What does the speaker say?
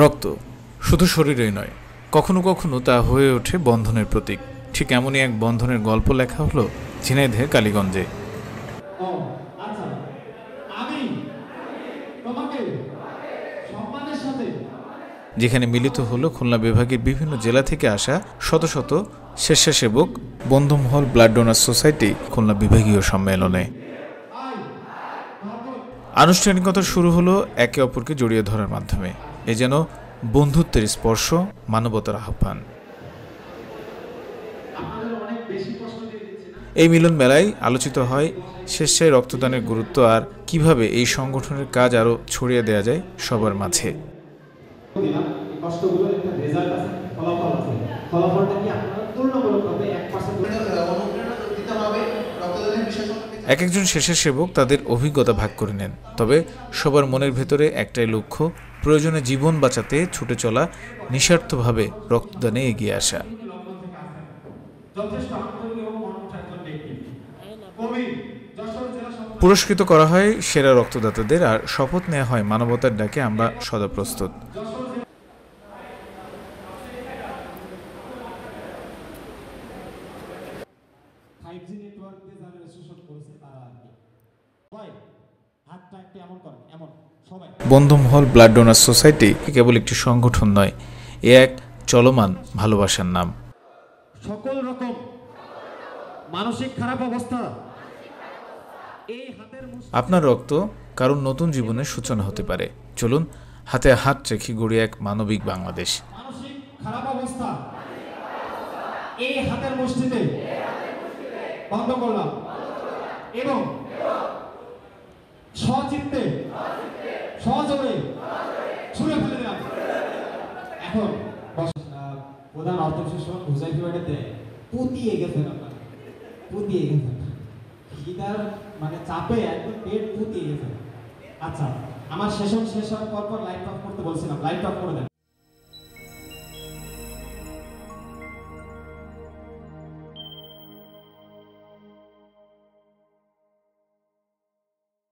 রক্ত শুধু শরীরেই নয়, কখনো কখনো তা হয়ে ওঠে বন্ধনের প্রতীক। ঠিক এমনই এক বন্ধনের গল্প লেখা হলো ঝিনাইদহের কালীগঞ্জে। যেখানে মিলিত হলো খুলনা বিভাগের বিভিন্ন জেলা থেকে আসা শত শত স্বেচ্ছাসেবক বন্ধুমহল ব্লাড ডোনার সোসাইটি খুলনা বিভাগীয় সম্মেলনে। আনুষ্ঠানিকতা শুরু হলো একে অপরকে জড়িয়ে ধরার মাধ্যমে। এ যেন বন্ধুত্বের স্পর্শ, মানবতার আহ্বান। এই মিলন মেলায় আলোচিত হয় স্বেচ্ছায় রক্তদানের গুরুত্ব আর কিভাবে এই সংগঠনের কাজ আরও ছড়িয়ে দেওয়া যায় সবার মাঝে। এক একজন স্বেচ্ছাসেবক তাদের অভিজ্ঞতা ভাগ করে নেন, তবে সবার মনের ভেতরে একটাই লক্ষ্য, প্রয়োজনে জীবন বাঁচাতে ছুটে চলা, নিঃস্বার্থভাবে রক্তদানে এগিয়ে আসা। পুরস্কৃত করা হয় সেরা রক্তদাতাদের আর শপথ নেওয়া হয় মানবতার ডাকে আমরা সদা প্রস্তুত। বন্ধুমহল ব্লাড ডোনার সোসাইটি কেবল একটি সংগঠন নয়, এ এক চলমান ভালোবাসার নাম। সকল রকম মানসিক খারাপ অবস্থা, আপনার রক্ত কারণ নতুন জীবনের সূচনা হতে পারে। চলুন হাতে হাত রেখে গড়ি এক মানবিক বাংলাদেশ। মানসিক খারাপ অবস্থা এই হাতের মুষ্টিতে বন্ধ করলাম এবং সচিত্তে সহযোগে ছুঁড়ে ফেলে দিলাম। এখন প্রধান অর্থ শিক্ষক বুঝাই ফেরাতে পুতিয়ে গেছেন, আপনার পুতিয়ে গেছেন, খিদার মানে চাপে একদম পেট পুতিয়ে গেছে। আচ্ছা, আমার সেশন শেষ হওয়ার পর লাইট অফ করতে বলছিলাম, লাইট অফ করে দেন।